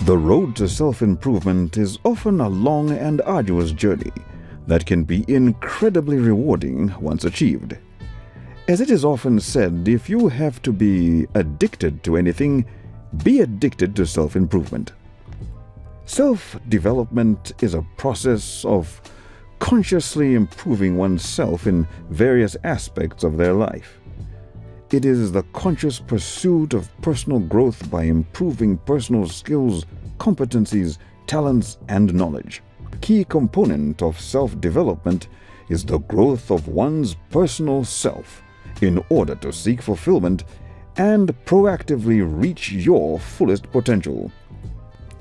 The road to self-improvement is often a long and arduous journey that can be incredibly rewarding once achieved. As it is often said, if you have to be addicted to anything, be addicted to self-improvement. Self-development is a process of consciously improving oneself in various aspects of their life. It is the conscious pursuit of personal growth by improving personal skills, competencies, talents, and knowledge. A key component of self-development is the growth of one's personal self in order to seek fulfillment and proactively reach your fullest potential.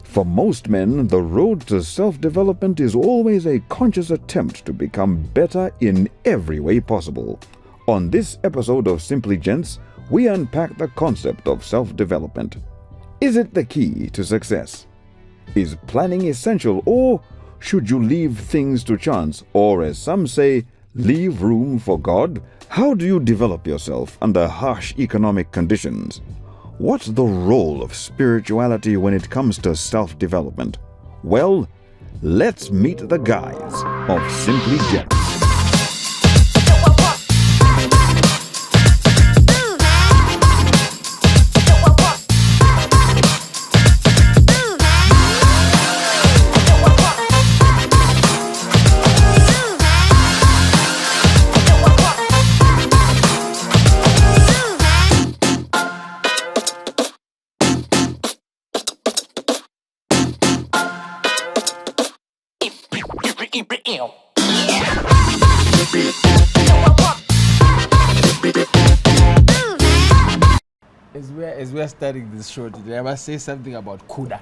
For most men, the road to self-development is always a conscious attempt to become better in every way possible. On this episode of Simply Gents, we unpack the concept of self-development. Is it the key to success? Is planning essential, or should you leave things to chance, or as some say, leave room for God? How do you develop yourself under harsh economic conditions? What's the role of spirituality when it comes to self-development? Well, let's meet the guys of Simply Gents. As we're starting this show today, I must say something about Kuda.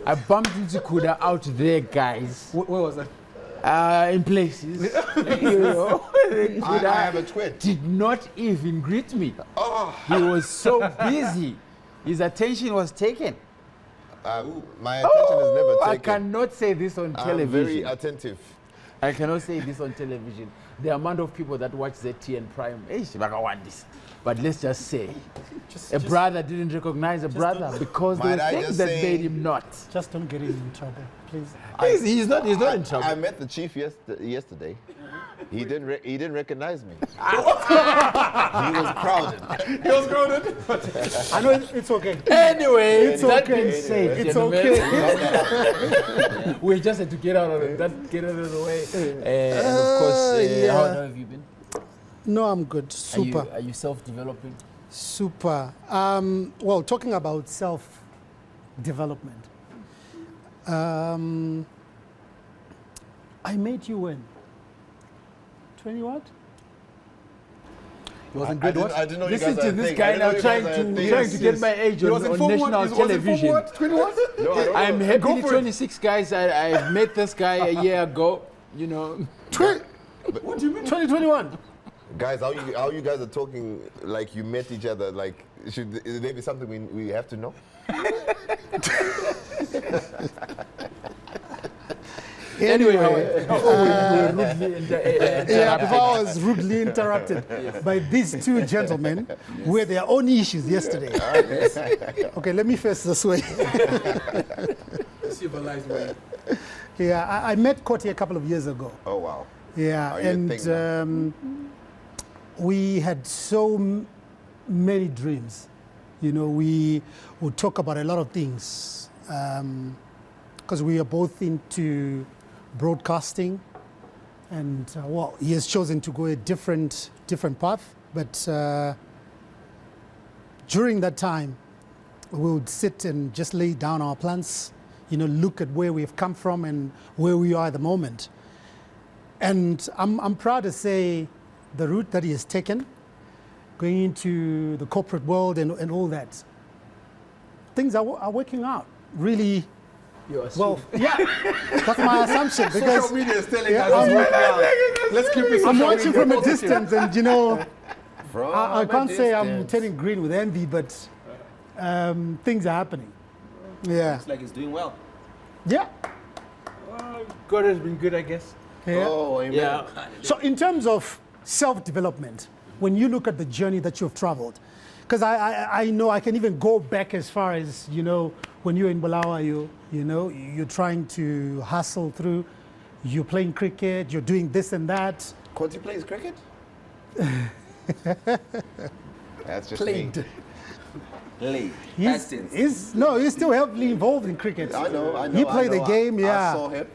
I bumped into Kuda out there, guys. Where was that? In places. Kuda I have a twin. did not even greet me. Oh. He was so busy. His attention was taken. My attention is never taken. I cannot say this on I'm television. very attentive. I cannot say this on television. The amount of people that watch ZT and Prime, I want this. But let's just say, a brother didn't recognize a brother because there were things that made him not. Just don't get him in trouble, please. He's not in trouble. I met the chief yesterday. He didn't recognize me. He was crowded. He was crowded. I know it's okay. Anyway, It's that okay. being said, It's okay. We just had to get out of it. Get out of the way. And of course, how have you been? No, I'm good. Super. Are you self-developing? Super. Well, talking about self-development, I met you when? 20 what? He was in grade what? I didn't know Listen you guys to this guy now trying to get my age on national television. What? 21? No, I don't I'm know. happily 26, guys. I met this guy a year ago. You know. What do you mean 2021? Guys, how you guys are talking like you met each other? Like, should there be something we have to know? Anyway, before I was rudely interrupted by these two gentlemen with their own issues yesterday. Okay, let me face this way. civilized way. Yeah, I met Coty a couple of years ago. Oh wow. Yeah, and we had so many dreams. You know, we would talk about a lot of things because we are both into broadcasting, and well, he has chosen to go a different path. But during that time, we would sit and just lay down our plans. You know, look at where we've come from and where we are at the moment. And I'm proud to say the route that he has taken, going into the corporate world and all that, things are working out really well. Yeah, that's my assumption. Because social media is telling us. Let's keep it. I'm watching from a distance, and you know, From I can't a say I'm distance. turning green with envy, but things are happening. Yeah, Looks like it's doing well. yeah, God has been good, I guess. yeah. Oh, amen. Yeah. So in terms of self-development, when you look at the journey that you've traveled, because I know I can even go back as far as, when you're in Bulawayo, you're trying to hustle through, you're playing cricket, you're doing this and that. Conti plays cricket? That's just Played. me. Played. He's still heavily involved in cricket. I know. He played the game, yeah. I saw him.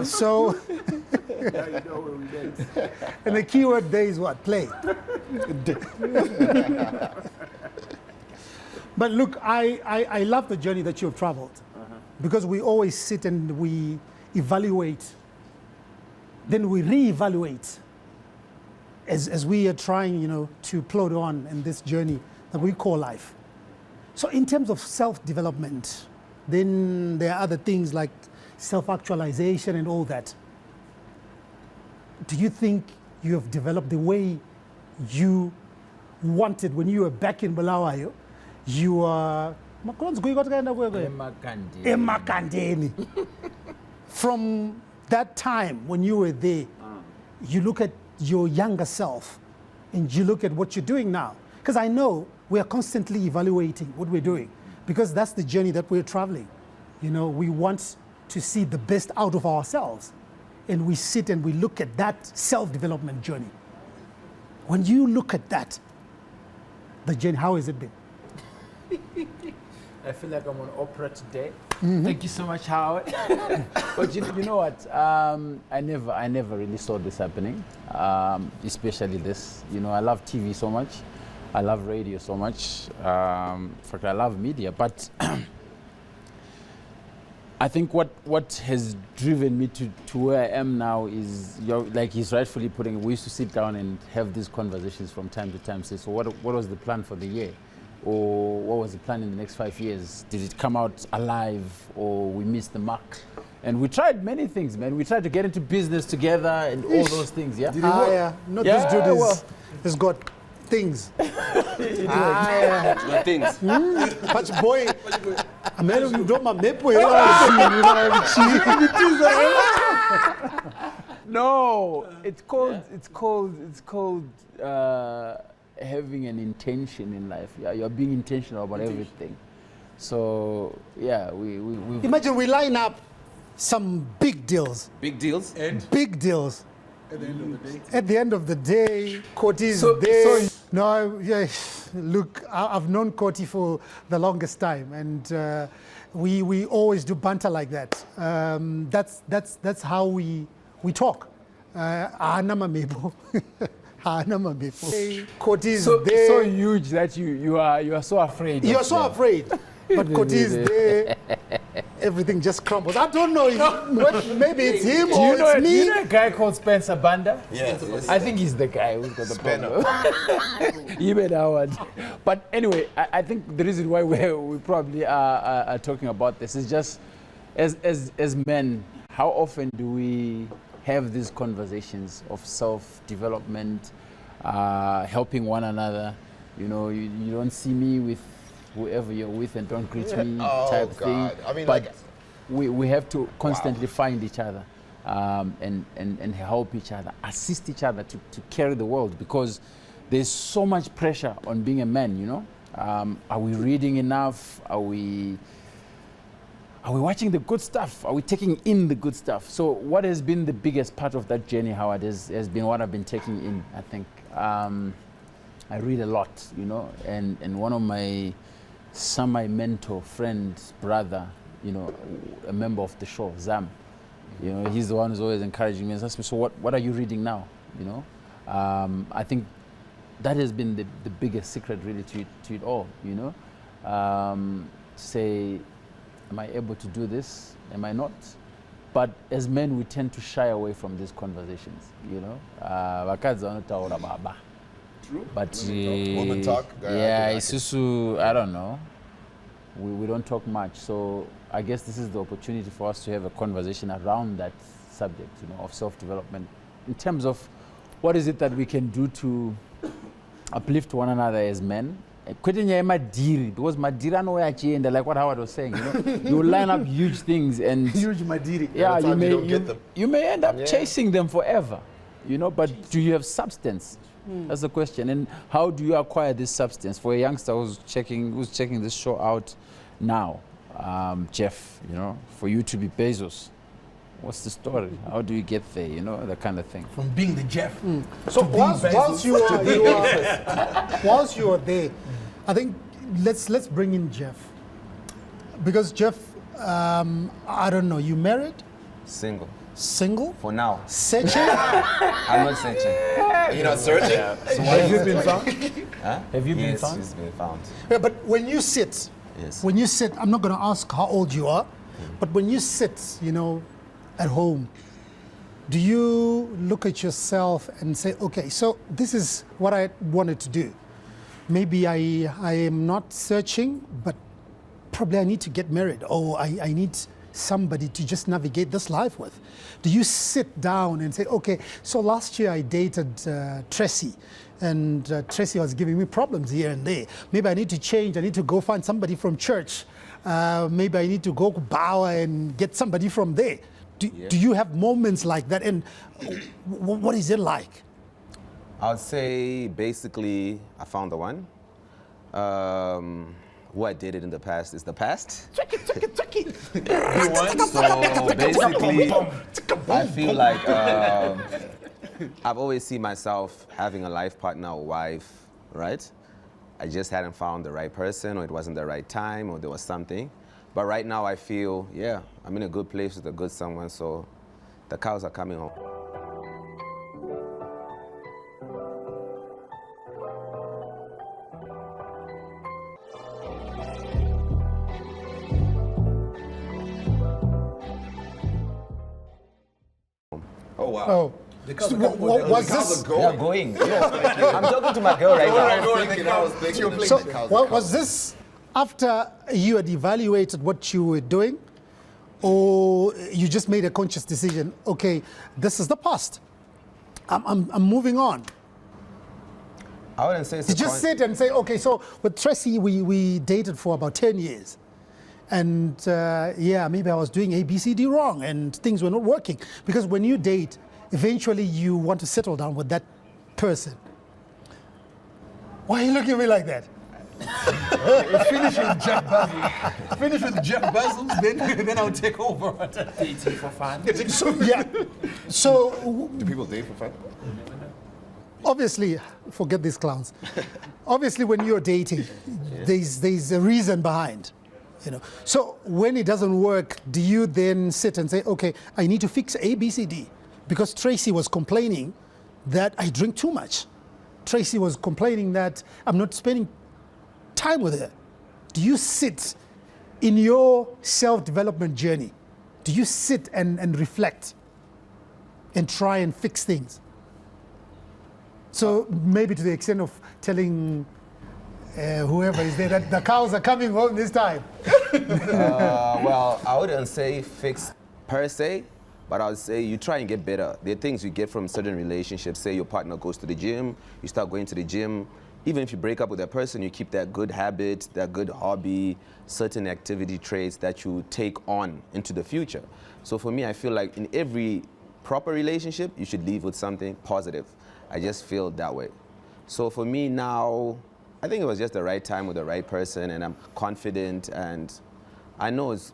So, Now you know where we went. and the key word there is what? Play. But look, I love the journey that you've traveled, because we always sit and we evaluate, then we reevaluate as we are trying, to plod on in this journey that we call life. So in terms of self-development, then there are other things like self-actualization and all that. Do you think you have developed the way you wanted when you were back in Bulawayo? You are Emakandeni. From that time when you were there, you look at your younger self and you look at what you're doing now. Because I know we are constantly evaluating what we're doing, because that's the journey that we're traveling. We want to see the best out of ourselves, and we sit and we look at that self-development journey. When you look at that, the journey, how has it been? I feel like I'm on opera today. Thank you so much, Howard. But you know what? I never really saw this happening, especially this. I love TV so much. I love radio so much. In fact, I love media. But I think what has driven me to where I am now is, like he's rightfully putting it, we used to sit down and have these conversations from time to time. Say, so what was the plan for the year? Or what was the plan in the next 5 years? Did it come out alive, or we missed the mark? And we tried many things, man. We tried to get into business together and all those things, yeah? Did it work? Yeah. Not this dude has got things. Good things. But boy, I made him drop my maple. No, it's called having an intention in life. Yeah, you're being intentional about everything. So yeah, we Imagine we line up some big deals. Big deals. And Big deals. at the end of the day, At the end of the day, Koti's So- there. so- No, yeah, look, I've known Koti for the longest time, and we always do banter like that. That's how we talk. Koti's so there. huge that you are so afraid. You're of so them. afraid, but Koti's there. Everything just crumbles. I don't know. Maybe it's him Do or you know, it's do you know me. a guy called Spencer Banda? Yes. I think he's the guy who's got the problem. You made Howard. But anyway, I think the reason why we probably are talking about this is just as men, how often do we have these conversations of self-development, helping one another? You don't see me with whoever you're with and don't greet me type thing. I mean, but like, we have to constantly find each other and help each other, assist each other to carry the world, because there's so much pressure on being a man, Are we reading enough? Are we watching the good stuff? Are we taking in the good stuff? So what has been the biggest part of that journey, Howard, has been what I've been taking in, I think. I read a lot, and one of my semi-mentor, friend, brother, a member of the show, Zam, he's the one who's always encouraging me and asks me, so what are you reading now? I think that has been the biggest secret really to it all, say, am I able to do this? Am I not? But as men, we tend to shy away from these conversations, True. But Woman talk. yeah, I it's just I don't know. We don't talk much, so I guess this is the opportunity for us to have a conversation around that subject, of self-development, in terms of what is it that we can do to uplift one another as men. Because Madira no and like what Howard was saying, you will line up huge things and Huge Madiri. yeah, you don't get them. you may end up chasing them forever, but do you have substance? That's the question. And how do you acquire this substance? For a youngster who's checking this show out now, Jeff, you know, for you to be Bezos, what's the story? How do you get there? You know, that kind of thing. From being the Jeff. So whilst you are there, I think let's bring in Jeff, because Jeff, I don't know, you married? Single. Single? For now. Searching? I'm not searching. You're not searching? So have you been found? Huh? Have you been Yes, found? she's been found. Yeah, but when you sit, I'm not going to ask how old you are, but when you sit, you know, at home, do you look at yourself and say, okay, so this is what I wanted to do. Maybe I am not searching, but probably I need to get married, or I need somebody to just navigate this life with. Do you sit down and say, okay, so last year I dated Tracy, and Tracy was giving me problems here and there. Maybe I need to change. I need to go find somebody from church. Maybe I need to go to Bauer and get somebody from there. Do you have moments like that? And what is it like? I would say basically I found the one. Who I dated in the past is the past. So basically, I feel like I've always seen myself having a life partner or wife, right? I just hadn't found the right person, or it wasn't the right time, or there was something. But right now I feel, yeah, I'm in a good place with a good someone, so the cows are coming home. Oh, wow. Oh, so was this? They are going. Yes. I'm talking to my girl right now. I was thinking So was this after you had evaluated what you were doing, or you just made a conscious decision? Okay, this is the past. I'm moving on. I wouldn't say it's You just sit and say, okay, so with Tracy, we dated for about 10 years. And yeah, maybe I was doing A, B, C, D wrong and things were not working. Because when you date, eventually you want to settle down with that person. Why are you looking at me like that? Finish with Jeff Bezos. Finish with Jeff Bezos, then I'll take over. Dating for fun. So, yeah. So Do people date for fun? obviously, forget these clowns. Obviously, when you're dating, there's a reason behind. You know. So when it doesn't work, do you then sit and say, okay, I need to fix A, B, C, D? Because Tracy was complaining that I drink too much. Tracy was complaining that I'm not spending time with her. Do you sit in your self-development journey? Do you sit and reflect and try and fix things? So maybe to the extent of telling whoever is there that the cows are coming home this time. Well, I wouldn't say fix per se, but I would say you try and get better. There are things you get from certain relationships. Say your partner goes to the gym, you start going to the gym. Even if you break up with that person, you keep that good habit, that good hobby, certain activity traits that you take on into the future. So for me, I feel like in every proper relationship, you should leave with something positive. I just feel that way. So for me now, I think it was just the right time with the right person, and I'm confident, and I know it's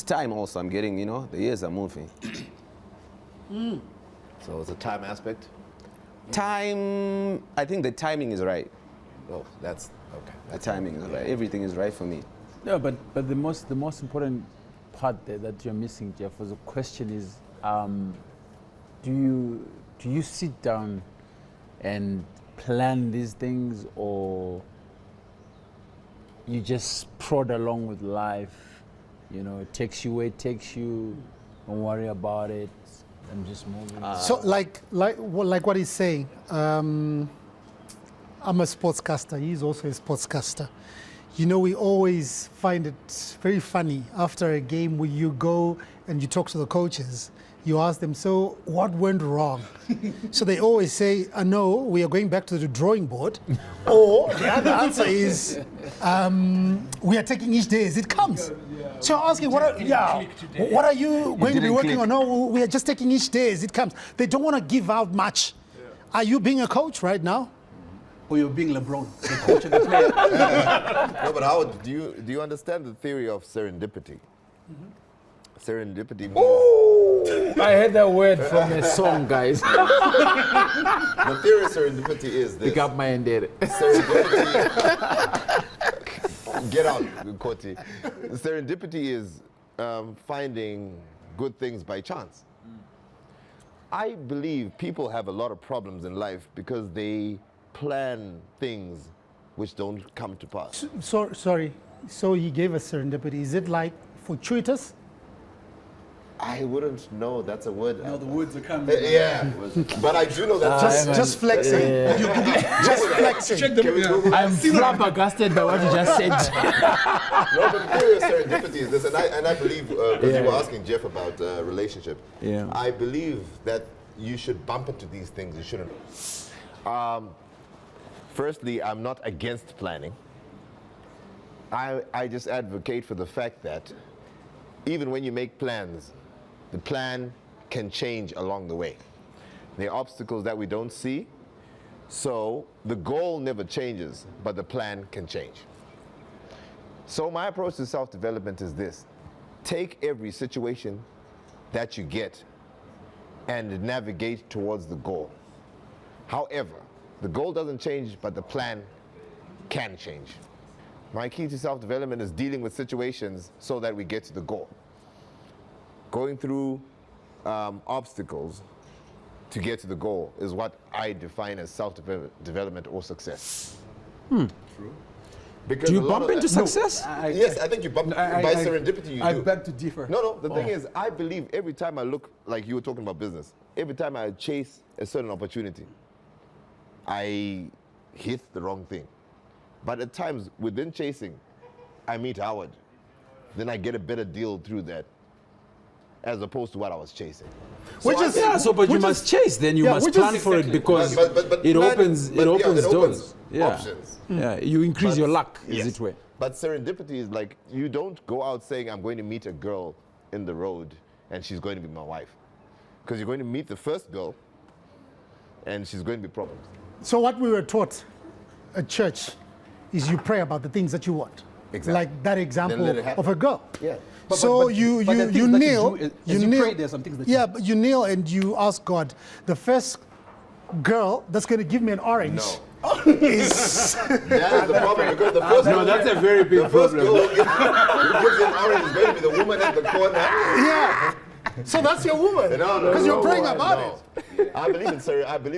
time also. I'm getting, you know, the years are moving. So it's a time aspect? Time, I think the timing is right. Oh, that's okay. The timing is right. Everything is right for me. No, but the most important part there that you're missing, Jeff, was the question is, do you sit down and plan these things, or you just prod along with life? You know, it takes you where it takes you. Don't worry about it. I'm just moving. So like what he's saying, I'm a sportscaster. He's also a sportscaster. You know, we always find it very funny after a game where you go and you talk to the coaches. You ask them, so what went wrong? So they always say, no, we are going back to the drawing board. Or the other answer is, we are taking each day as it comes. So I'm asking, what are you going to be working on? No, we are just taking each day as it comes. They don't want to give out much Are you being a coach right now? Or you're being LeBron, the coach and the player. No, but Howard, do you understand the theory of serendipity? Serendipity means... I heard that word from a song, guys. The theory of serendipity is this. Pick up my end there. Serendipity... Get out, Koti. Serendipity is finding good things by chance. I believe people have a lot of problems in life because they plan things which don't come to pass. Sorry. So he gave us serendipity. Is it like fortuitous? I wouldn't know. That's a word. Now the words are coming. Yeah, but I do know that. Just flexing. Just flexing. Check them. I'm flabbergasted by what you just said. No, but the theory of serendipity is this, and I believe, because you were asking Jeff about relationship, I believe that you should bump into these things. You shouldn't. Firstly, I'm not against planning. I just advocate for the fact that even when you make plans, the plan can change along the way. There are obstacles that we don't see, so the goal never changes, but the plan can change. So my approach to self-development is this. Take every situation that you get and navigate towards the goal. However, the goal doesn't change, but the plan can change. My key to self-development is dealing with situations so that we get to the goal. Going through obstacles to get to the goal is what I define as self-development or success. True. Because Do you bump into success? Yes, I think you bump by serendipity. I beg to differ. No. The thing is, I believe every time I look, like you were talking about business, every time I chase a certain opportunity, I hit the wrong thing. But at times, within chasing, I meet Howard. Then I get a better deal through that, as opposed to what I was chasing. But you must chase. Then you must plan for it because it opens doors. Options. Yeah, you increase your luck, as it were. But serendipity is like, you don't go out saying, I'm going to meet a girl in the road and she's going to be my wife. Because you're going to meet the first girl and she's going to be problems. So what we were taught at church is you pray about the things that you want. Exactly. Like that example let it happen. of a girl. Yeah. So you kneel. You kneel. Pray, there's some things that yeah, but you kneel and you ask God, the first girl that's going to give me an orange. No. Is That's the problem, because the first No, that's a very big problem. girl who gives you an orange is going to be the woman at the corner. yeah. So that's your woman. No, Because you're praying about it. I believe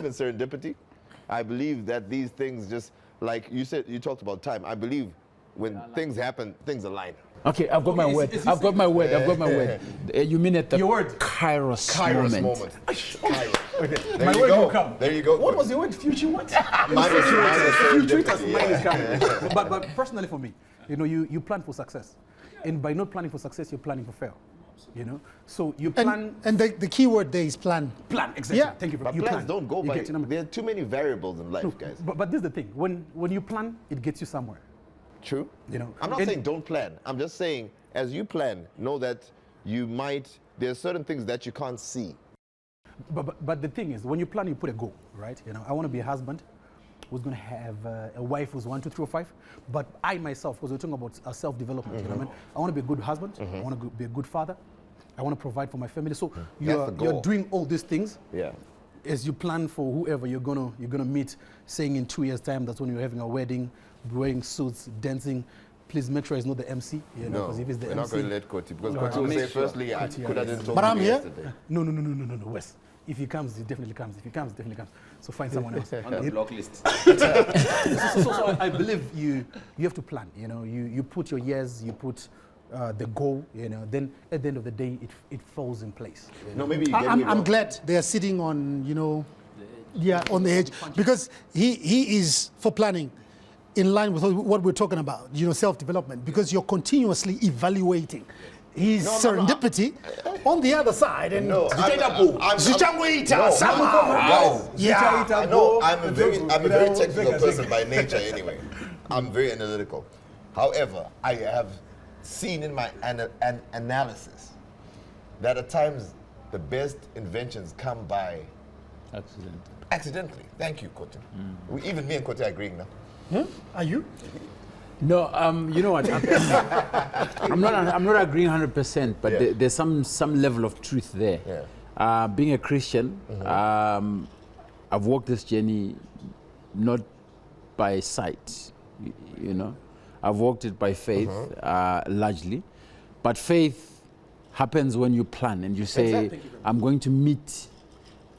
in serendipity. I believe that these things just, like you said, you talked about time. I believe when things happen, things align. Okay, I've got my word. I've got my word. You mean at the Your word. Kairos moment. Kairos. Okay. There My you word go. will come. There you go. What was your word? Future what? Mine is Future, mine is serendipity. coming. But personally for me, you plan for success. And by not planning for success, you're planning for fail. So you plan. And the key word there is plan. Plan, exactly. Yeah. Thank you. But You plans plan. don't go You by. get your number. There are too many variables in life, No, guys. but this is the thing. When you plan, it gets you somewhere. True. I'm not And- saying don't plan. I'm just saying, as you plan, know that there are certain things that you can't see. But the thing is, when you plan, you put a goal, right? I want to be a husband who's going to have a wife who's 1, 2, 3, or 5. But I myself, because we're talking about self-development, you know what I mean? I want to be a good husband. I want to be a good father. I want to provide for my family. So That's the goal. you're doing all these things Yeah. as you plan for whoever you're gonna meet. Saying in 2 years' time, that's when you're having a wedding, wearing suits, dancing. Please make sure it's not the MC, No, because if it's the we're MC, not going to let Koti, because No, Koti I'll will make say, sure. firstly, I could have told But I'm you here. yesterday. no, Wes. If he comes, he definitely comes. If he comes, definitely comes. So find someone else. On the block list. So I believe you have to plan. You put your years, you put the goal. Then at the end of the day, it falls in place. No, maybe you get me I'm wrong. glad they are sitting on, on the edge. Because he is, for planning, in line with what we're talking about, self-development. Because you're continuously evaluating his serendipity on the other side. And somehow. Yeah. I know I'm a very technical person by nature anyway. I'm very analytical. However, I have seen in my analysis that at times the best inventions come by Accidentally. Thank you, Kote. Even me and Kote are agreeing now. Huh? Are you? No, you know what? I'm not agreeing 100%, but Yeah. there's some level of truth there. Yeah. Being a Christian, I've walked this journey not by sight, you know. I've walked it by faith, largely. But faith happens when you plan and you say, I'm going to meet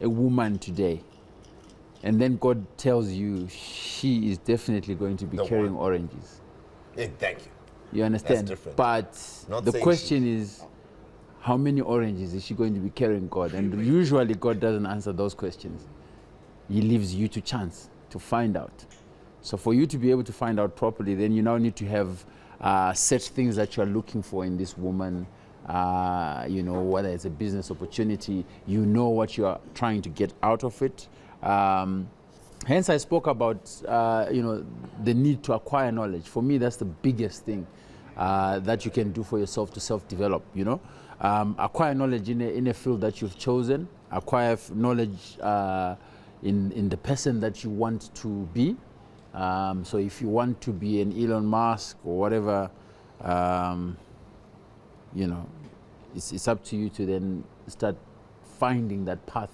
a woman today. And then God tells you she is definitely going to be carrying oranges. Hey, thank you. You understand? That's different. But Not the saying question is, how many oranges is she going to be carrying, God? And usually God doesn't answer those questions. He leaves you to chance to find out. So for you to be able to find out properly, then you now need to have set things that you are looking for in this woman. You know, whether it's a business opportunity, you know what you are trying to get out of it. Hence, I spoke about, you know, the need to acquire knowledge. For me, that's the biggest thing that you can do for yourself to self-develop, you know. Acquire knowledge in a field that you've chosen. Acquire knowledge in the person that you want to be. So if you want to be an Elon Musk or whatever, you know, it's up to you to then start finding that path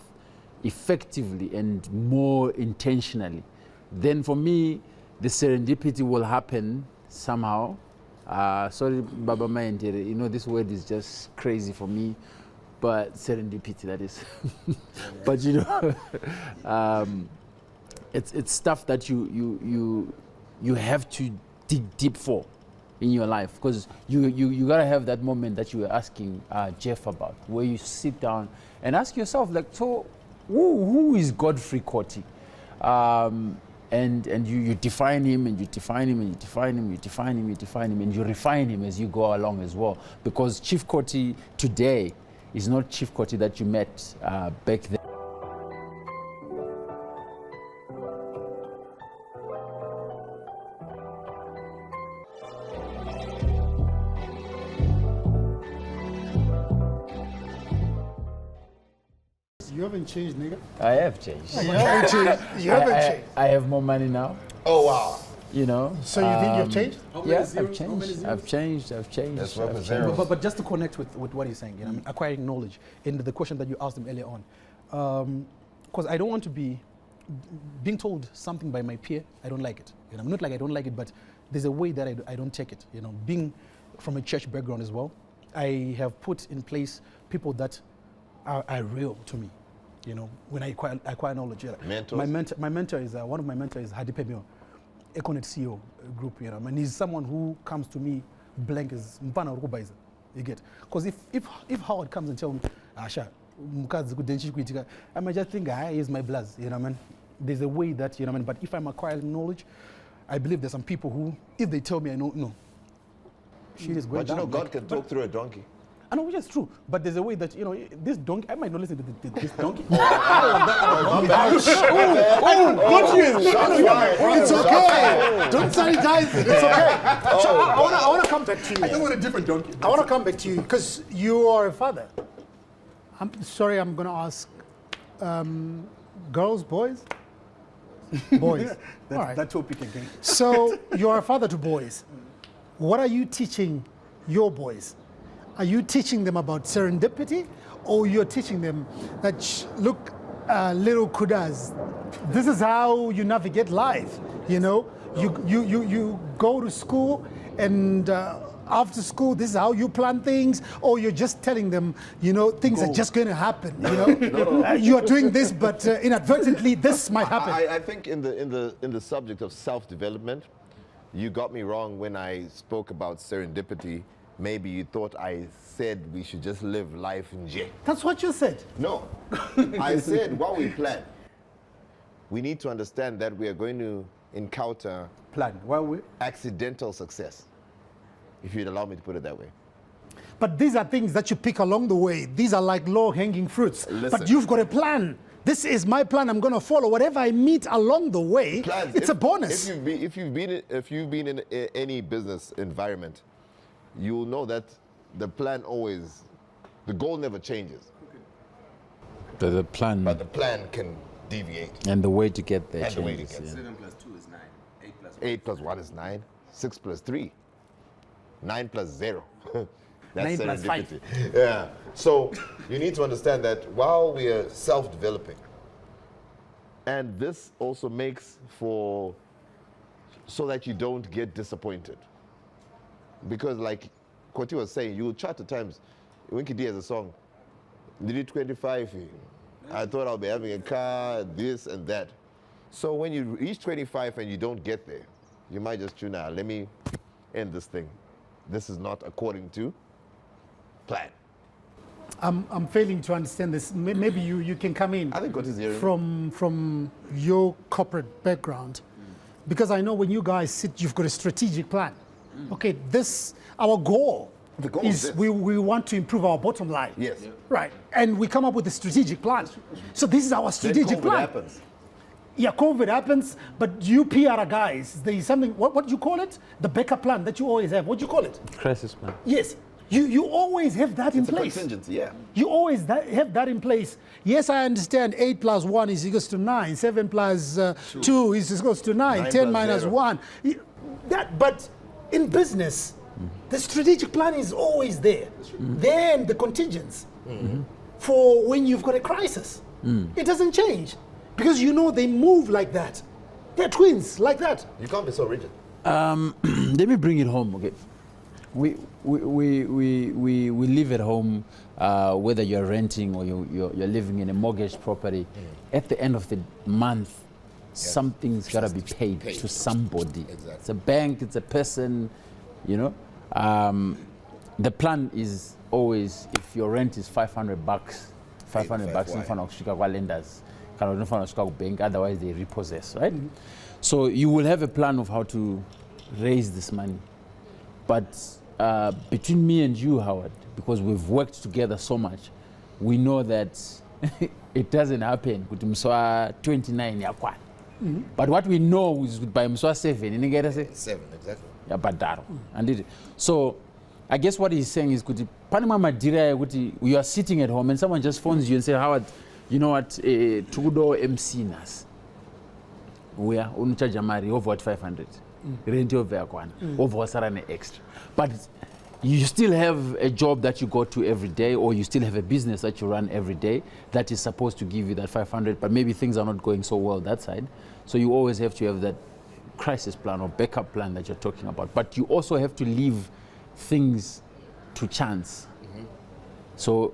effectively and more intentionally. Then for me, the serendipity will happen somehow. Sorry, Baba Mayendere, you know, this word is just crazy for me, but serendipity, that is. But you know, it's stuff that you have to dig deep for in your life, because you gotta have that moment that you were asking Jeff about, where you sit down and ask yourself, like, so who is Godfrey Coty? And you define him, and you define him, and you define him, you define him, you define him, and you refine him as you go along as well. Because Chief Coty today is not Chief Coty that you met back then. You haven't changed, nigga. I have changed. You haven't changed. You haven't changed. I have more money now, Oh, wow. you know. So you think you've changed? Yeah, I've changed. I've changed. That's what I've was changed. there. But just to connect with what he's saying, you know, I mean, acquiring knowledge, in the question that you asked him earlier on, because I don't want to be being told something by my peer. I don't like it. You know, not like I don't like it, but there's a way that I don't take it. You know, being from a church background as well, I have put in place people that are real to me. You know, when I acquire knowledge. Yeah. Mentors? My mentor is one of my mentors is Hadipe Mio, Econet CEO group. You know, and he's someone who comes to me blank as mpana urubaiza. You get? Because if Howard comes and tells me, Asha, I might just think, he's my blast. You know what I mean? There's a way that, you know what I mean? But if I'm acquiring knowledge, I believe there's some people who, if they tell me, I know, no. Shit is going But you know, down. God can talk through a donkey. I know, which is true. But there's a way that, you know, this donkey, I might not listen to this donkey. It's okay. Don't sanitize it. It's okay. So I want to come back to you. I just want a different donkey. I want to come back to you because you are a father. I'm sorry, I'm going to ask girls, boys? Boys. All right. That topic again. So you're a father to boys. What are you teaching your boys? Are you teaching them about serendipity, or you're teaching them that, look, little kudas, this is how you navigate life, you know? You go to school, and after school, this is how you plan things, or you're just telling them, you know, things are just going to happen, you know? You are doing this, but inadvertently, this might happen. I think in the subject of self-development, you got me wrong when I spoke about serendipity. Maybe you thought I said we should just live life in jail. That's what you said. No. I said while we plan, we need to understand that we are going to encounter Plan. Why we? accidental success, if you'd allow me to put it that way. But these are things that you pick along the way. These are like low-hanging fruits. Listen. But you've got a plan. This is my plan. I'm going to follow whatever I meet along the way. Plans. It's a bonus. If you've been in any business environment, you'll know that the goal never changes, The plan. but the plan can deviate. And the way to get there. And the way to changes, get there. 7 plus 2 is 9. 8 plus 8 plus 1 is 9. 6 plus 3. 9 plus 0. That's 9 plus 5. serendipity. Yeah. So you need to understand that while we are self-developing, and this also makes for so that you don't get disappointed. Because like Koti was saying, you will chat at times. Winky D has a song. Did it 25? I thought I'll be having a car, this and that. So when you reach 25 and you don't get there, you might just tune out. Let me end this thing. This is not according to plan. I'm failing to understand this. Maybe you can come in. I think what is hearing from your corporate background, because I know when you guys sit, you've got a strategic plan. Okay, our goal The goal is is this. we want to improve our bottom line. Yes. Yeah. Right, and we come up with a strategic plan. So this is our Then strategic COVID plan. happens. Yeah, COVID happens, but you PR guys, there is something. What do you call it? The backup plan that you always have. What do you call it? Crisis plan. Yes, you always have that in It's a place. contingency, yeah. You always have that in place. Yes, I understand 8 plus 1 is equals to 9. 7 plus 2 is equals to 9. 9 10 plus minus 0. 1. But in business, the strategic plan is always there. Then the contingents for when you've got a crisis. It doesn't change because you know they move like that. They're twins like that. You can't be so rigid. Let me bring it home, okay? We live at home, whether you're renting or you're living in a mortgaged property. At the end of the month, something's got to be paid to somebody. Exactly. It's a bank, it's a person, you know. The plan is always, if your rent is $500, $500 in front of lenders, bank, otherwise they repossess, right? So you will have a plan of how to raise this money. But between me and you, Howard, because we've worked together so much, we know that it doesn't happen. 29 But what we know is by Mswa 7, 7, exactly. yeah, badaro. And so I guess what he's saying is you are sitting at home and someone just phones you and say, Howard, you know what, Tudo MC nas. We are unuchaja mari over what 500. Rent over over wasarane extra. But you still have a job that you go to every day, or you still have a business that you run every day that is supposed to give you that 500, but maybe things are not going so well that side. So you always have to have that crisis plan or backup plan that you're talking about. But you also have to leave things to chance. So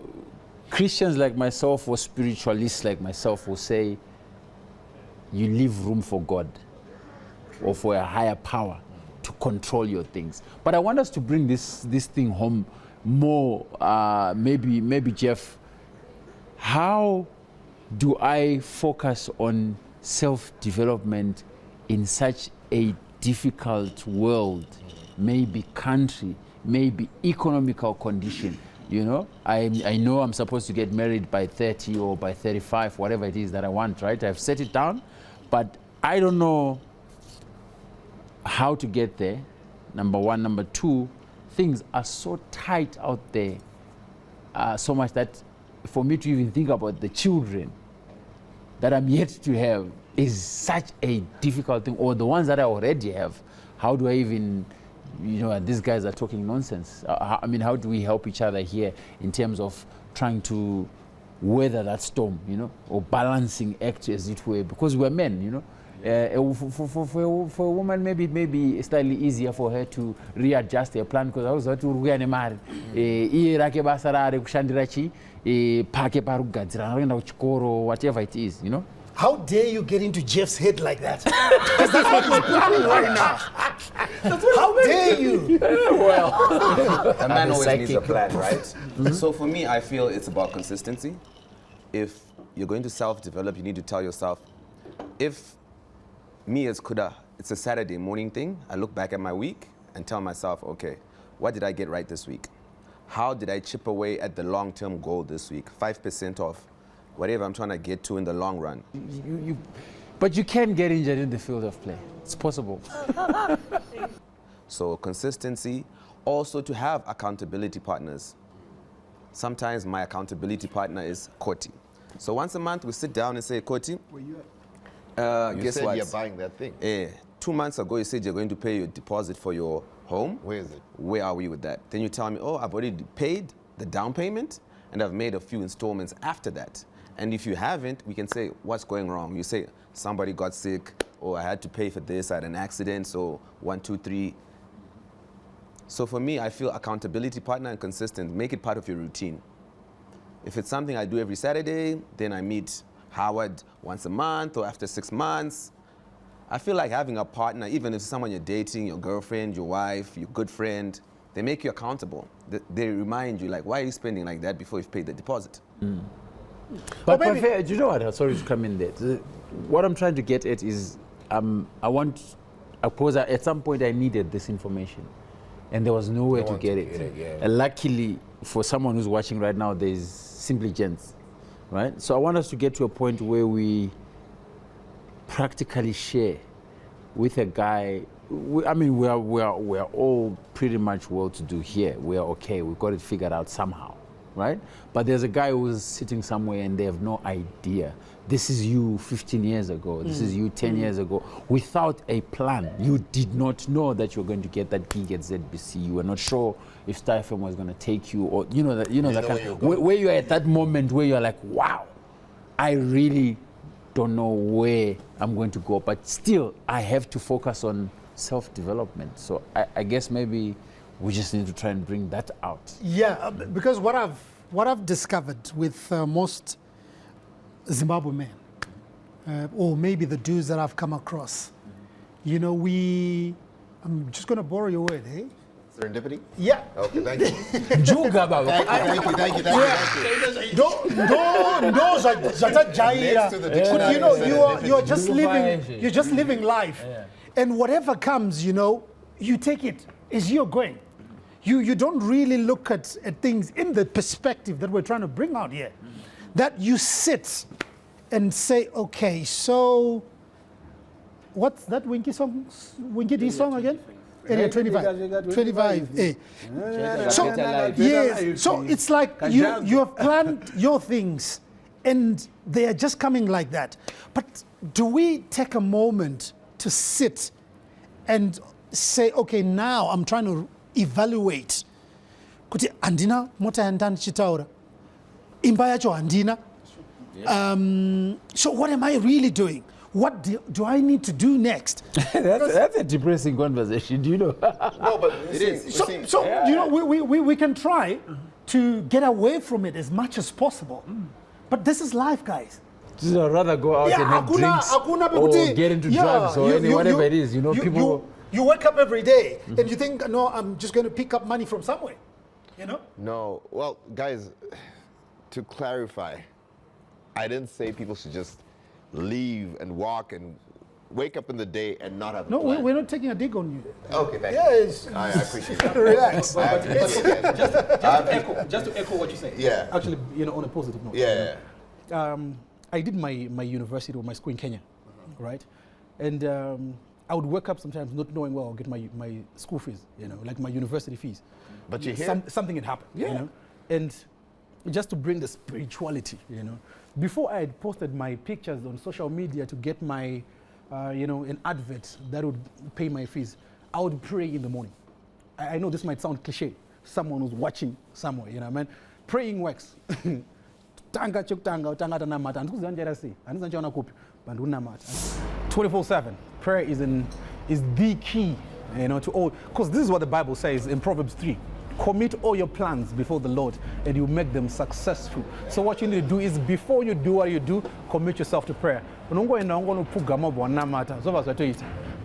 Christians like myself or spiritualists like myself will say, you leave room for God or for a higher power to control your things. But I want us to bring this thing home more, maybe Jeff, how do I focus on self-development in such a difficult world, maybe country, maybe economical condition? You know, I know I'm supposed to get married by 30 or by 35, whatever it is that I want, right? I've set it down, but I don't know how to get there, number one. Number two, things are so tight out there, so much that for me to even think about the children that I'm yet to have is such a difficult thing, or the ones that I already have. How do I even, you know, these guys are talking nonsense. I mean, how do we help each other here in terms of trying to weather that storm, you know, or balancing act as it were, because we're men, you know. For a woman, maybe it's slightly easier for her to readjust her plan, because I was to whatever it is, you know. How dare you get into Jeff's head like that? Because that's what he's planning right now. How dare you? Well, a man always needs a psychic. plan, right? So for me, I feel it's about consistency. If you're going to self-develop, you need to tell yourself, if me as Kuda, it's a Saturday morning thing, I look back at my week and tell myself, okay, what did I get right this week? How did I chip away at the long-term goal this week? 5% of whatever I'm trying to get to in the long run. But you can get injured in the field of play. It's possible. So consistency, also to have accountability partners. Sometimes my accountability partner is Koti. So once a month, we sit down and say, Koti, Where you at? You guess said what? you're buying that thing. 2 months ago, you said you're going to pay your deposit for your home. Where is it? Where are we with that? Then you tell me, oh, I've already paid the down payment and I've made a few installments after that. And if you haven't, we can say, what's going wrong? You say, somebody got sick, or I had to pay for this, I had an accident, so 1, 2, 3. So for me, I feel accountability partner and consistent. Make it part of your routine. If it's something I do every Saturday, then I meet Howard once a month or after 6 months. I feel like having a partner, even if it's someone you're dating, your girlfriend, your wife, your good friend, they make you accountable. They remind you, like, why are you spending like that before you've paid the deposit? But do you know what? Sorry to come in there. What I'm trying to get at is, at some point I needed this information, and there was nowhere to get it. And luckily, for someone who's watching right now, there's simply Gents, right? So I want us to get to a point where we practically share with a guy. We are all pretty much well-to-do here. We are okay. We've got it figured out somehow, right? But there's a guy who's sitting somewhere and they have no idea. This is you 15 years ago. This is you 10 years ago. Without a plan, you did not know that you're going to get that gig at ZBC. You were not sure if Star FM was going to take you, or that kind of, where you are at that moment where you're like, wow, I really don't know where I'm going to go, but still I have to focus on self-development. So I guess maybe we just need to try and bring that out. Yeah, because what I've discovered with most Zimbabwe men, or maybe the dudes that I've come across, I'm just going to borrow your word, eh? Serendipity? Yeah. Okay, thank you. Juga baba. Thank you. No, Jaira. Next to the dictionary, You're just living life. Yeah. And whatever comes, you take it as you're going. You don't really look at things in the perspective that we're trying to bring out here. That you sit and say, okay, so what's that Winky D song again? Area 25. 25. Eh. So, yes, so it's like you have planned your things and they are just coming like that. But do we take a moment to sit and say, okay, now I'm trying to evaluate. Kuti andina mota yandani chitaura. Imba yacho andina. So what am I really doing? What do I need to do next? That's a depressing conversation, do you know? No, but it is. So we can try to get away from it as much as possible. But this is life, guys. I'd rather go out and have drinks or get into drugs or whatever it is. People... You wake up every day and you think, no, I'm just going to pick up money from somewhere, No. Well, guys, to clarify, I didn't say people should just leave and walk and wake up in the day and not have a plan. No, we're not taking a dig on you. Okay, thank you. Yes. I appreciate that. Relax. Just to echo what you say. Yeah. Actually, on a positive note. Yeah. I did my university or my school in Kenya, right? And I would wake up sometimes not knowing where I'll get my school fees, like my university fees. But you hear? Something had happened, And just to bring the spirituality, Before I had posted my pictures on social media to get my, an advert that would pay my fees, I would pray in the morning. I know this might sound cliche. Someone who's watching somewhere, Praying works. 24/7. Prayer is the key, to all. Because this is what the Bible says in Proverbs 3. Commit all your plans before the Lord and you make them successful. So what you need to do is, before you do what you do, commit yourself to prayer.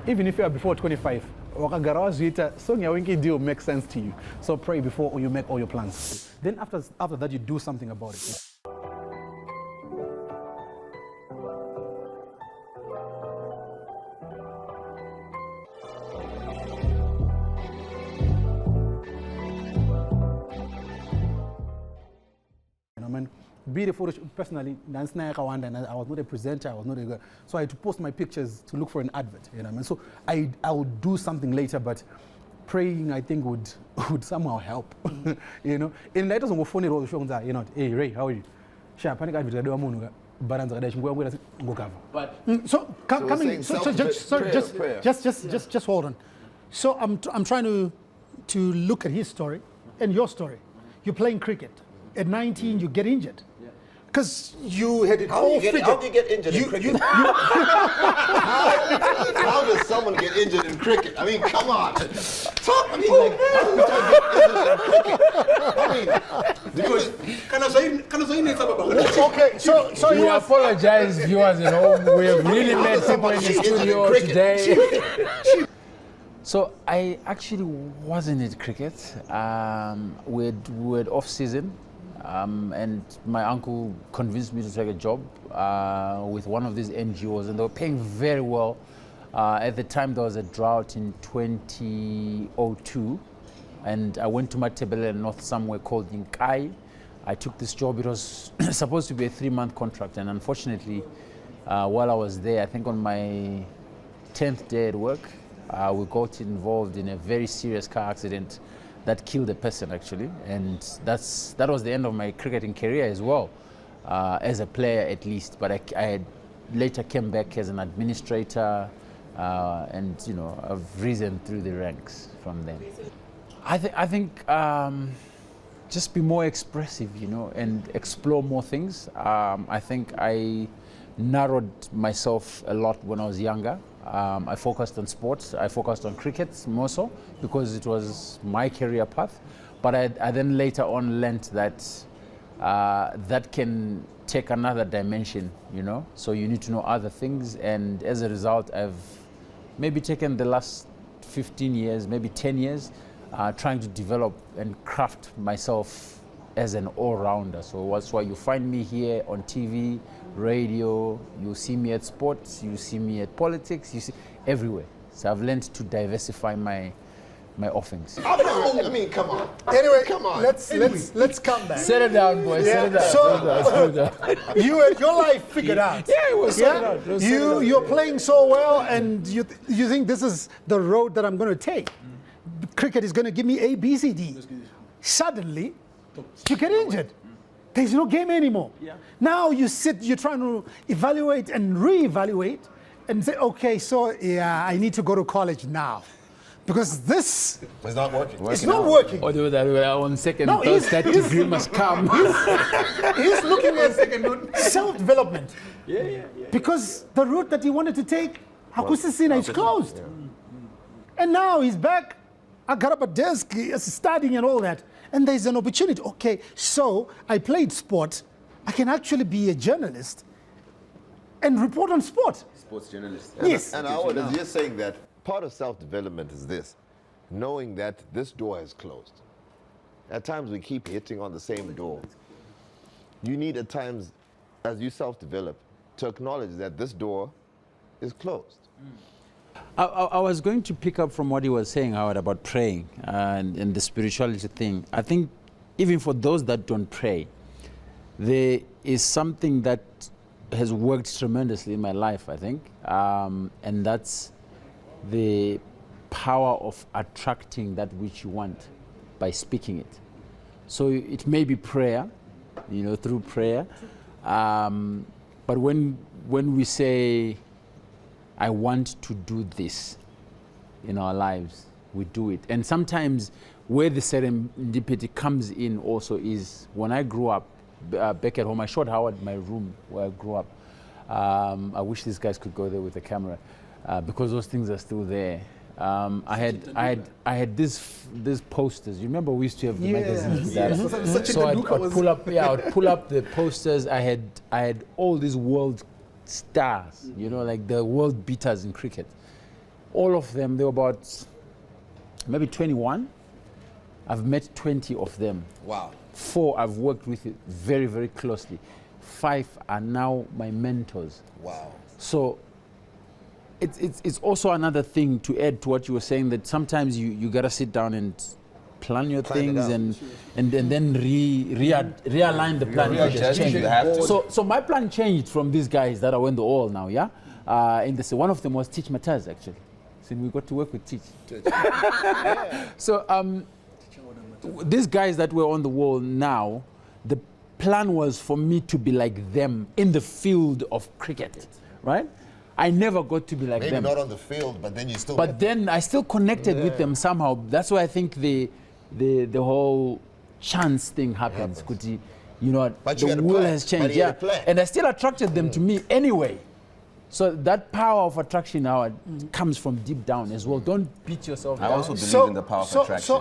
Even if you are before 25, so deal makes sense to you. So pray before you make all your plans. Then after that, you do something about it. Be the photo personally, and I was not a presenter, I was not a, so I had to post my pictures to look for an advert, So I would do something later, but praying, I think, would somehow help, And that doesn't go funny, hey Ray, how are you? Sha panika advert wa munhu baranza kada chingwa kwela ngokava. But So coming, saying just hold on. So I'm trying to look at his story and your story. You're playing cricket. At 19, you get injured. Because you had it all figured. How do you get injured in cricket? How does someone get injured in cricket? I mean, come on. Talk. I mean, like, how do you get injured in cricket? Okay, so we you are apologize, viewers at home. We have really met people in the studio today. So I actually wasn't at cricket. We had off season, and my uncle convinced me to take a job with one of these NGOs, and they were paying very well. At the time, there was a drought in 2002, and I went to Matebele North somewhere called Inkai. I took this job. It was supposed to be a 3-month contract, and unfortunately, while I was there, I think on my 10th day at work, we got involved in a very serious car accident that killed a person actually, and that was the end of my cricketing career as well, as a player at least. But I had later came back as an administrator, and you know, I've risen through the ranks from then. I think just be more expressive, you know, and explore more things. I think I narrowed myself a lot when I was younger. I focused on sports. I focused on cricket more so because it was my career path. But I then later on learned that that can take another dimension, you know. So you need to know other things. And as a result, I've maybe taken the last 15 years, maybe 10 years, trying to develop and craft myself as an all-rounder. So that's why you find me here on TV, radio, you see me at sports, you see me at politics, you see everywhere. So I've learned to diversify my offings. I mean, come on. Anyway, Come on. Let's come back. Settle down, boys. Yeah. Settle down. You had your life figured out. Yeah, it was settled out. It was settled out. You're playing so well, and you think this is the road that I'm going to take. Cricket is going to give me A, B, C, D. Suddenly, you get injured. There's no game anymore. Yeah. Now you're trying to evaluate and reevaluate and say, okay, so yeah, I need to go to college now. Because this It's not working. is not working. Or do that on second No, thoughts, that degree must come. He's looking at self-development. Yeah. Because the route that he wanted to take, Hakusisina, is closed. And now he's back. I got up a desk, studying and all that. And there's an opportunity. Okay, so I played sport. I can actually be a journalist and report on sport. Sports journalist. Yes. And Howard is just saying that part of self-development is this, knowing that this door is closed. At times we keep hitting on the same door. You need at times, as you self-develop, to acknowledge that this door is closed. I was going to pick up from what he was saying, Howard, about praying and the spirituality thing. I think even for those that don't pray, there is something that has worked tremendously in my life, I think, and that's the power of attracting that which you want by speaking it. So it may be prayer, you know, through prayer, but when we say, I want to do this in our lives, we do it. And sometimes where the serendipity comes in also is when I grew up back at home. I showed Howard my room where I grew up. I wish these guys could go there with the camera because those things are still there. I had these posters. You remember we used to have the magazines. So I'd pull up the posters. I had all these world stars, you know, like the world beaters in cricket. All of them, they were about maybe 21. I've met 20 of them. Wow. 4 I've worked with very, very closely. 5 are now my mentors. Wow. So it's also another thing to add to what you were saying, that sometimes you gotta sit down and plan your things and then realign the plan. So my plan changed from these guys that are in the all now, yeah? One of them was Teach Mataz, actually. So we got to work with Teach. So these guys that were on the wall now, plan was for me to be like them in the field of cricket, right? I never got to be like Maybe them. not on the field, but then you still. But then I still connected with them somehow. That's why I think the whole chance thing happens. Kuti, you know, But you the had a will plan. has But changed. you had Yeah, a plan. and I still attracted them to me anyway. So that power of attraction now comes from deep down as well. Don't beat yourself I down. also believe in the power of attraction. So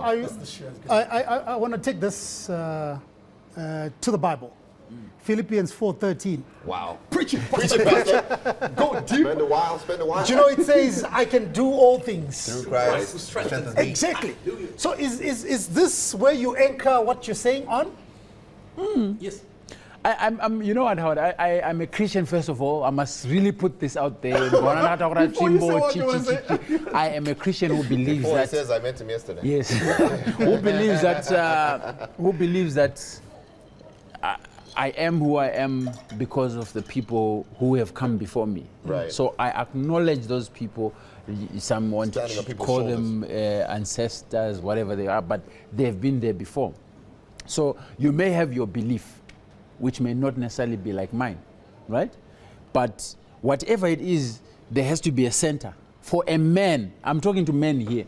I want to take this to the Bible. Philippians 4:13. Wow. Preach it, Preach it, Pastor. Go deep. Spend a while, spend a while. Do you know it says, I can do all things? Through Christ, who strengthens me. Exactly. So is this where you anchor what you're saying on? Yes. I'm you know what, Howard? I'm a Christian first of all. I must really put this out there. I am a Christian who believes Before he that. says I met him yesterday. Yes, who believes that I am who I am because of the people who have come before me. Right. So I acknowledge those people. Some want Standing on to people's call shoulders. them ancestors, whatever they are, but they've been there before. So you may have your belief, which may not necessarily be like mine, right? But whatever it is, there has to be a center. For a man, I'm talking to men here,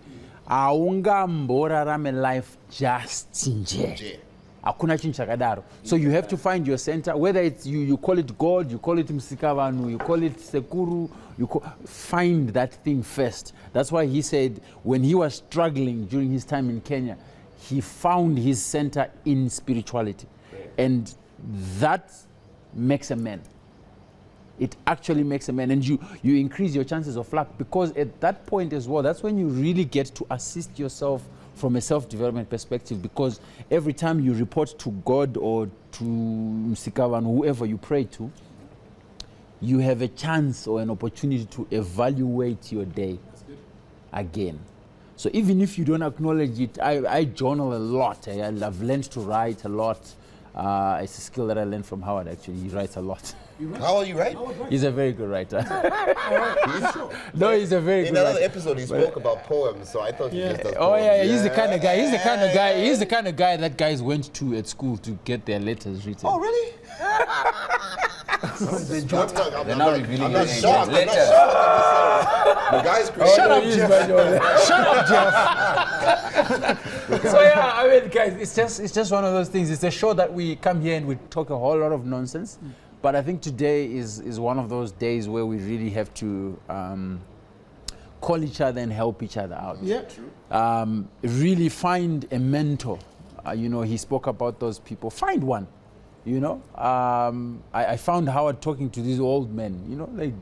aungamborarame life just nje. Hakuna chinhu chakadaro. So you have to find your center, whether it's you call it God, you call it Msikavanu, you call it Sekuru, find that thing first. That's why he said when he was struggling during his time in Kenya, he found his center in spirituality. And that makes a man. It actually makes a man, and you increase your chances of luck, because at that point as well, that's when you really get to assist yourself from a self-development perspective, because every time you report to God or to Msikavan, whoever you pray to, you have a chance or an opportunity to evaluate your day again. So even if you don't acknowledge it, I journal a lot. I've learned to write a lot. It's a skill that I learned from Howard, actually. He writes a lot. How are you, right? He's a very good writer. No, he's a very In good another writer. episode, he spoke about poems, so I thought he just does Oh poems. yeah, he's the kind of guy. He's the kind of guy. He's the kind of guy that guys went to at school to get their letters written. Oh, really? They're now revealing I'm your not age. shocked. I'm not Letters. shocked. The guy's crazy. Shut up, Jeff. Shut up, Jeff. So yeah, I mean, guys, it's just one of those things. It's a show that we come here and we talk a whole lot of nonsense, but I think today is one of those days where we really have to call each other and help each other out. Yeah. Really find a mentor. You know, he spoke about those people. Find one. You know, I found Howard talking to these old men. You know, like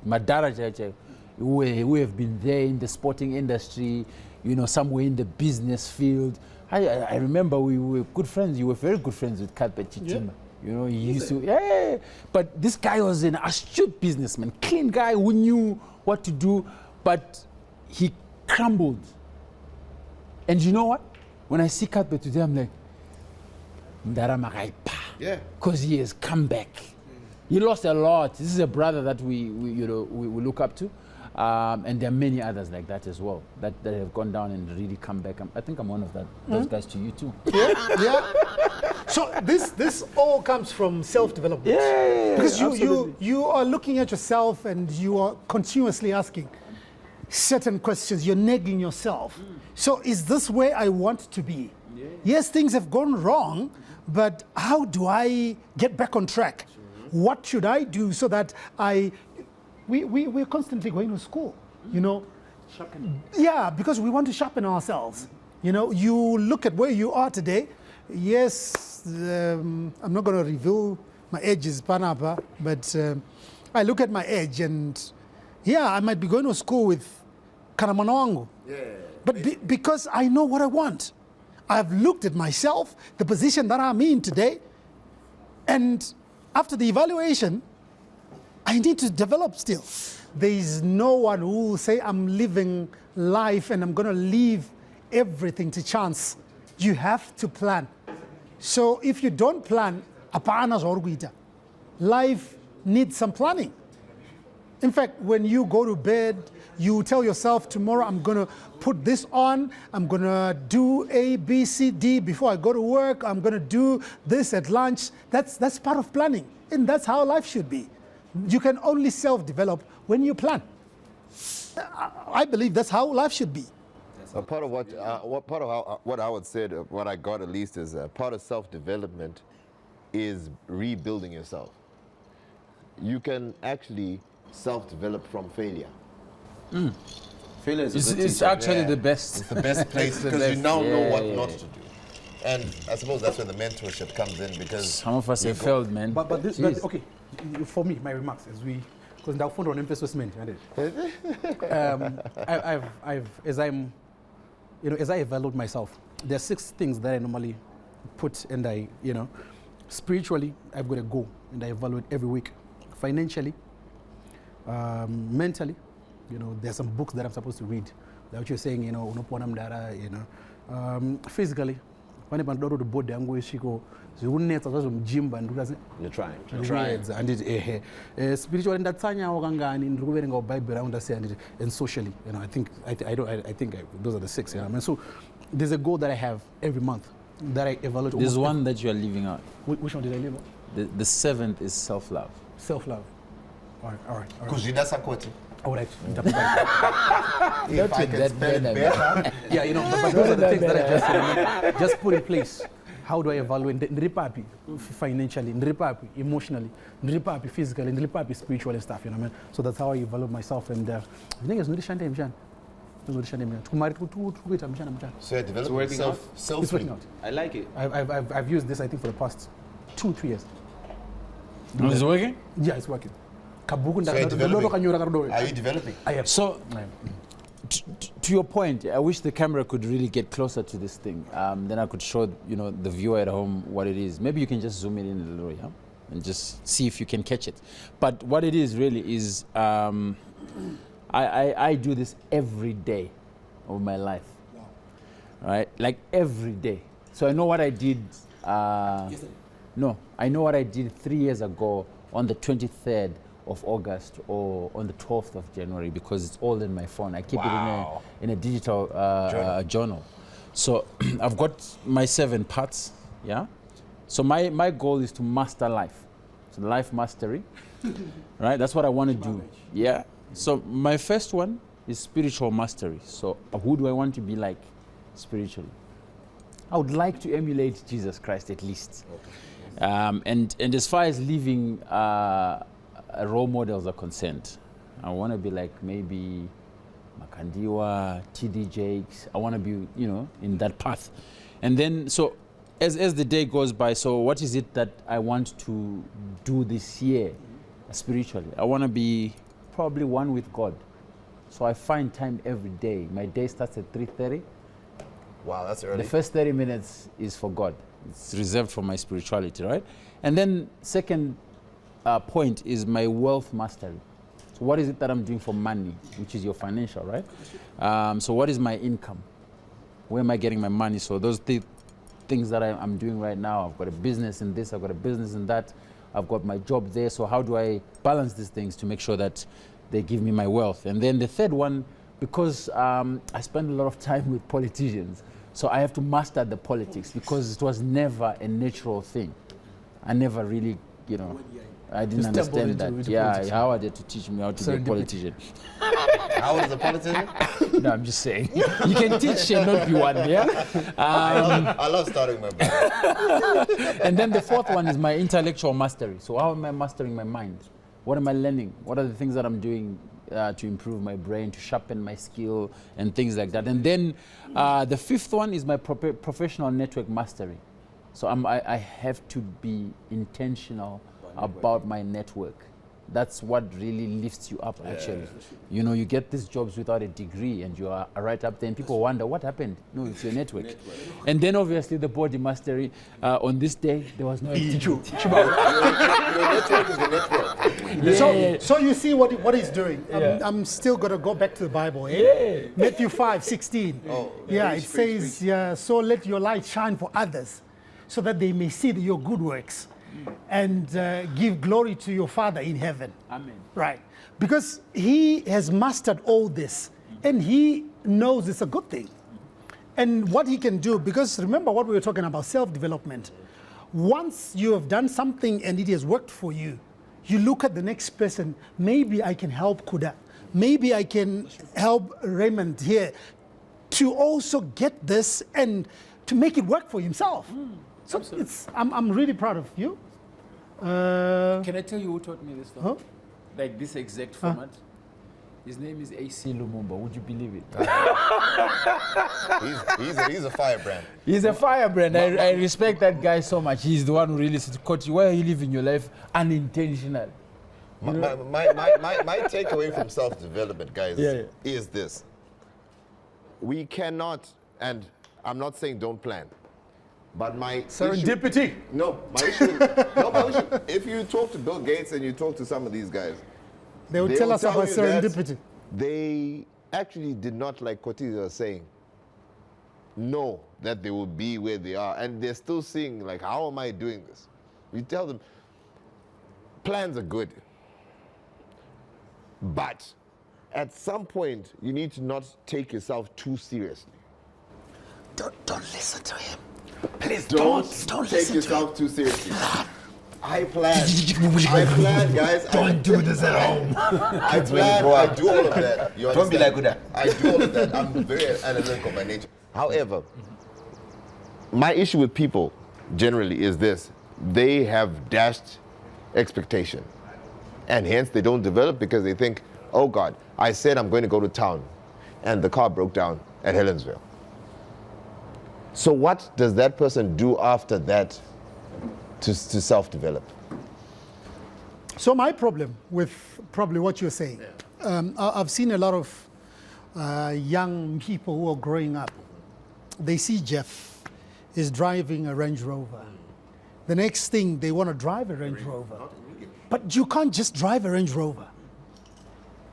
Madara Chacha, who have been there in the sporting industry. You know, somewhere in the business field. I remember we were good friends. You were very good friends with Carpet Chitima. You know, he used to, yeah. But this guy was an astute businessman, clean guy who knew what to do, but he crumbled. And you know what? When I see Carpet today, I'm like, Yeah. because he has come back. He lost a lot. This is a brother that we look up to. And there are many others like that as well that have gone down and really come back. I think I'm one of those guys to you too. Yeah. So this all comes from self-development. Yeah, Because absolutely. you are looking at yourself and you are continuously asking certain questions. You're nagging yourself. So is this where I want to be? Yes, things have gone wrong, but how do I get back on track? What should I do so that we're constantly going to school, you know? Yeah, because we want to sharpen ourselves. You know, you look at where you are today. Yes, I'm not going to reveal my ages, Panapa, but I look at my age and yeah, I might be going to school with Karamanwangu. Yeah. But because I know what I want. I've looked at myself, the position that I'm in today, and after the evaluation, I need to develop still. There is no one who will say I'm living life and I'm going to leave everything to chance. You have to plan. So if you don't plan, apana zorguita. Life needs some planning. In fact, when you go to bed, you tell yourself, tomorrow I'm going to put this on, I'm going to do A, B, C, D before I go to work, I'm going to do this at lunch. That's part of planning, and that's how life should be. You can only self-develop when you plan. I believe that's how life should be. Part of what Howard said, what I got at least, is part of self-development is rebuilding yourself. You can actually self-develop from failure. Failure is a good It's teacher. actually the best. It's the best place It's the because you best. now know Yeah, what yeah, not yeah. to do. And I suppose that's where the mentorship comes in, because Some of us have failed, man. But this, Jeez. okay, for me, my remarks as we, because now phone on emphasis meant, as I evaluate myself, there are 6 things that I normally put, and spiritually, I've got a goal, and I evaluate every week. Financially, mentally, there's some books that I'm supposed to read. Like what you're saying, physically, when I'm to the board, I'm going to gym and you're trying. and spiritually, that's in Bible understand, and socially, I think those are the 6. So there's a goal that I have every month that I evaluate. There's one that you are leaving out. Which one did I leave out? The 7th is self-love. Self-love. All right. Because that's a quote. All right. If I can spell it better. Yeah, but those are the things that I just put in place. How do I evaluate Nripapi financially, Nripapi emotionally, Nripapi physically, Nripapi spiritually stuff, So that's how I evaluate myself, and I think it's not the So you're developing self. It's working out. I like it. I've used this, I think, for the past 2-3 years. Is it working? Yeah, it's working. So you're developing. Are you developing? I am. So, to your point, I wish the camera could really get closer to this thing. Then I could show the viewer at home what it is. Maybe you can just zoom it in a little, yeah, and just see if you can catch it. But what it is really is, I do this every day of my life, right? Like every day. So I know what I did. No, I know what I did 3 years ago on the 23rd of August or on the 12th of January, because it's all in my phone. I keep it in a digital journal. So I've got my 7 parts, yeah? So my goal is to master life. So life mastery, right? That's what I want to do, yeah? So my first one is spiritual mastery. So who do I want to be like spiritually? I would like to emulate Jesus Christ at least. And as far as living role models are concerned, I want to be like maybe Makandiwa, TD Jakes. I want to be, in that path. And then, so as the day goes by, so what is it that I want to do this year spiritually? I want to be probably one with God. So I find time every day. My day starts at 3:30. Wow, that's early. The first 30 minutes is for God. It's reserved for my spirituality, right? And then second point is my wealth mastery. So what is it that I'm doing for money, which is your financial, right? So what is my income? Where am I getting my money? So those things that I'm doing right now, I've got a business in this, I've got a business in that, I've got my job there. So how do I balance these things to make sure that they give me my wealth? And then the third one, because I spend a lot of time with politicians, so I have to master the politics, because it was never a natural thing. I never really, I didn't understand that. Yeah, Howard had to teach me how to be a politician. Howard is a politician? No, I'm just saying. You can teach and not be one, yeah? I love starting my book. And then the fourth one is my intellectual mastery. So how am I mastering my mind? What am I learning? What are the things that I'm doing to improve my brain, to sharpen my skill, and things like that? And then the fifth one is my professional network mastery. So I have to be intentional about my network. That's what really lifts you up, actually. You get these jobs without a degree, and you are right up there, and people wonder, what happened? No, it's your network. And then, obviously, the body mastery. On this day, there was no activity. Your network is the network. So you see what he's doing. I'm still going to go back to the Bible. Matthew 5:16. It says, so let your light shine for others, so that they may see your good works and give glory to your Father in heaven. Amen. Right. Because he has mastered all this and he knows it's a good thing. And what he can do, because remember what we were talking about, self-development. Once you have done something and it has worked for you, you look at the next person, maybe I can help Kuda. Maybe I can help Raymond here to also get this and to make it work for himself. So I'm really proud of you. Can I tell you who taught me this stuff? Huh? Like this exact format? His name is AC Lumumba. Would you believe it? He's a firebrand. He's a firebrand. I respect that guy so much. He's the one who really said, Coach, why are you living your life unintentional? My takeaway from self-development, guys, is this. We cannot, and I'm not saying don't plan, but my Serendipity. My issue, if you talk to Bill Gates and you talk to some of these guys, They will tell us about you that serendipity. They actually did not, like Koti was saying, know that they will be where they are. And they're still seeing, like, how am I doing this? We tell them, plans are good. But at some point, you need to not take yourself too seriously. Don't listen to him. Please don't take yourself too seriously. I plan, guys. Don't do this at home. I plan, I do all of that. You Don't be like understand? I do all of that. I'm very analytical by nature. However, my issue with people generally is this. They have dashed expectation. And hence they don't develop because they think, oh God, I said I'm going to go to town and the car broke down at Helensville. So what does that person do after that to self-develop? So my problem with probably what you're saying, I've seen a lot of young people who are growing up. They see Jeff is driving a Range Rover. The next thing, they want to drive a Range Rover. But you can't just drive a Range Rover.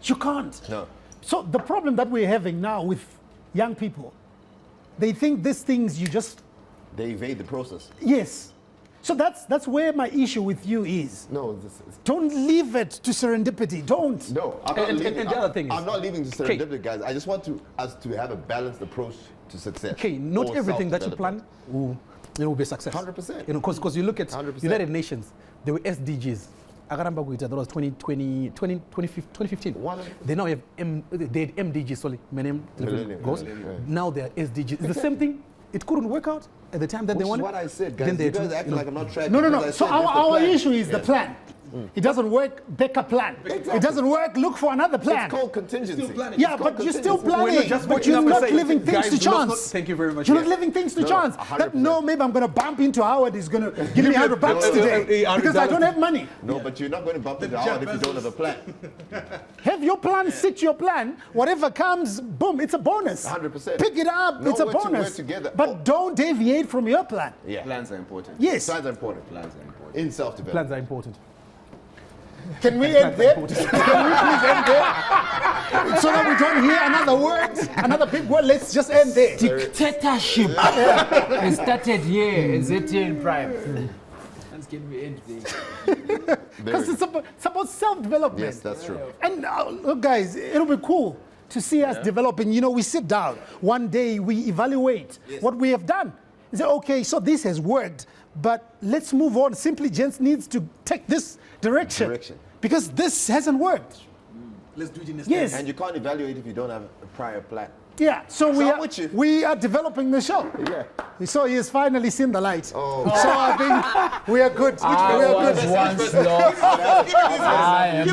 You can't. No. So the problem that we're having now with young people, they think these things you just... They evade the process. Yes. So that's where my issue with you is. No. Don't leave it to serendipity. Don't. No. I'm not leaving, and the other thing is... I'm not leaving to serendipity, guys. I just want us to have a balanced approach to success. Okay, not or everything that you plan will be a success. 100%. You know, because you look at 100%. United Nations, there were SDGs. Agaramba that was 2015. They now have they had MDGs, sorry, Millennium goals. Millennium. Now they are SDGs. It's the same thing. It couldn't work out at the time that they Which is wanted. what I said, guys. Then they You guys had to, acting you know, like I'm not tracking. No. because I So said that's the our plan. issue is the plan. It doesn't work, pick a plan. Exactly. It doesn't work, look for another plan. It's called contingency. Yeah, but you're still planning. We're not just But waking you're up and not saying, leaving things guys, to do not- chance. thank you very much. You're Yeah. not leaving things to No, chance. 100%. That no, maybe I'm going to bump into Howard. He's going to give me $100 today because I don't have money. No, but you're not going to bump into Howard if you don't have a plan. Have your plan, stick to your plan. Whatever comes, boom, it's a bonus. 100%. Pick it up, Know it's a where to work bonus. together. But don't deviate from your plan. Yeah. Plans are important. Yes. Plans are important. Plans are important. In self-development. Plans are important. Can we end there? Can we please end there? So that we don't hear another word, another big word. Let's just end there. Dictatorship. It started here at ZTN Prime. And can we end there? Because it's about self-development. Yes, that's true. And look, guys, it'll be cool to see us developing. You know, we sit down. One day we evaluate what we have done. We say, okay, so this has worked, but let's move on. Simply Gents needs to take this direction. Because this hasn't worked. Let's do it in this Yes. And you can't evaluate if you don't have a prior plan. Yeah, so I'm with you. we are developing the show. Yeah. So he has finally seen the light. Oh. So I think we are good. I was once lost. I am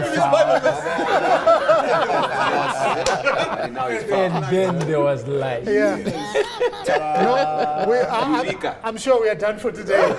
found. And then there was light. Yeah. No, I'm sure we are done for today.